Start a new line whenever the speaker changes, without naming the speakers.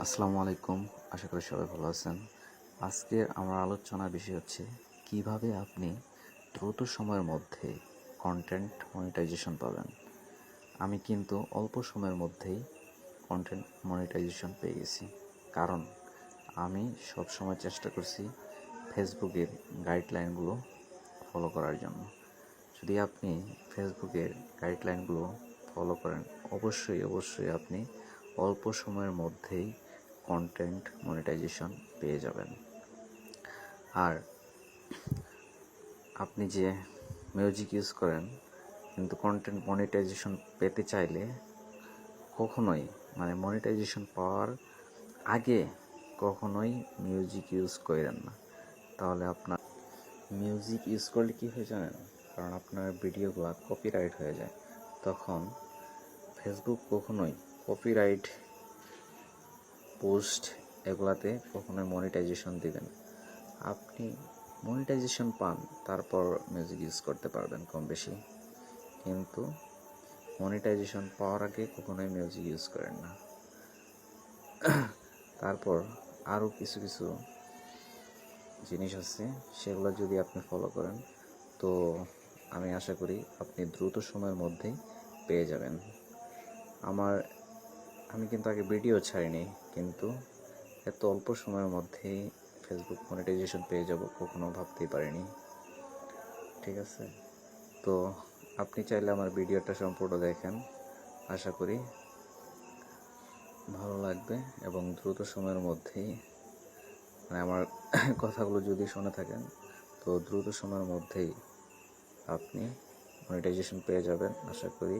আসসালামু আলাইকুম। আশা করি সবাই ভালো আছেন। আজকের আমার আলোচনার বিষয় হচ্ছে কিভাবে আপনি দ্রুত সময়ের মধ্যে কন্টেন্ট মনিটাইজেশন পাবেন। আমি কিন্তু অল্প সময়ের মধ্যেই কন্টেন্ট মনিটাইজেশন পেয়ে গেছি, কারণ আমি সব সময় চেষ্টা করছি ফেসবুকের গাইডলাইনগুলো ফলো করার জন্য। যদি আপনি ফেসবুকের গাইডলাইনগুলো ফলো করেন, অবশ্যই আপনি অল্প সময়ের মধ্যেই কন্টেন্ট মনিটাইজেশন পেয়ে যাবেন। আর আপনি যে মিউজিক ইউজ করেন, কিন্তু কন্টেন্ট মনিটাইজেশন পেতে চাইলে কখনোই মনিটাইজেশন পাওয়ার আগে কখনোই মিউজিক ইউজ করেন না। তাহলে আপনার মিউজিক ইউজ করলে কী হয়ে জানেন? কারণ আপনার ভিডিওগুলো কপিরাইট হয়ে যায়। তখন ফেসবুক কখনোই কপিরাইট পোস্ট এগুলাতে কখনোই মনিটাইজেশন দিবেন। আপনি মনিটাইজেশন পান, তারপর মিউজিক ইউজ করতে পারবেন কম বেশি, কিন্তু মনিটাইজেশন পাওয়ার আগে কখনোই মিউজিক ইউজ করেন না। তারপর আরও কিছু জিনিস আছে, সেগুলো যদি আপনি ফলো করেন তো আমি আশা করি আপনি দ্রুত সময়ের মধ্যেই পেয়ে যাবেন। আমি কিন্তু আগে ভিডিও ছাড়িনি, কিন্তু এত অল্প সময়ের মধ্যেই ফেসবুক মনিটাইজেশন পেয়ে যাব কখনো ভাবতেই পারিনি। ঠিক আছে, তো আপনি চাইলে আমার ভিডিওটা সম্পূর্ণ দেখেন, আশা করি ভালো লাগবে এবং দ্রুত সময়ের মধ্যেই আমার কথাগুলো যদি শুনে থাকেন তো দ্রুত সময়ের মধ্যেই আপনি মনিটাইজেশন পেয়ে যাবেন আশা করি।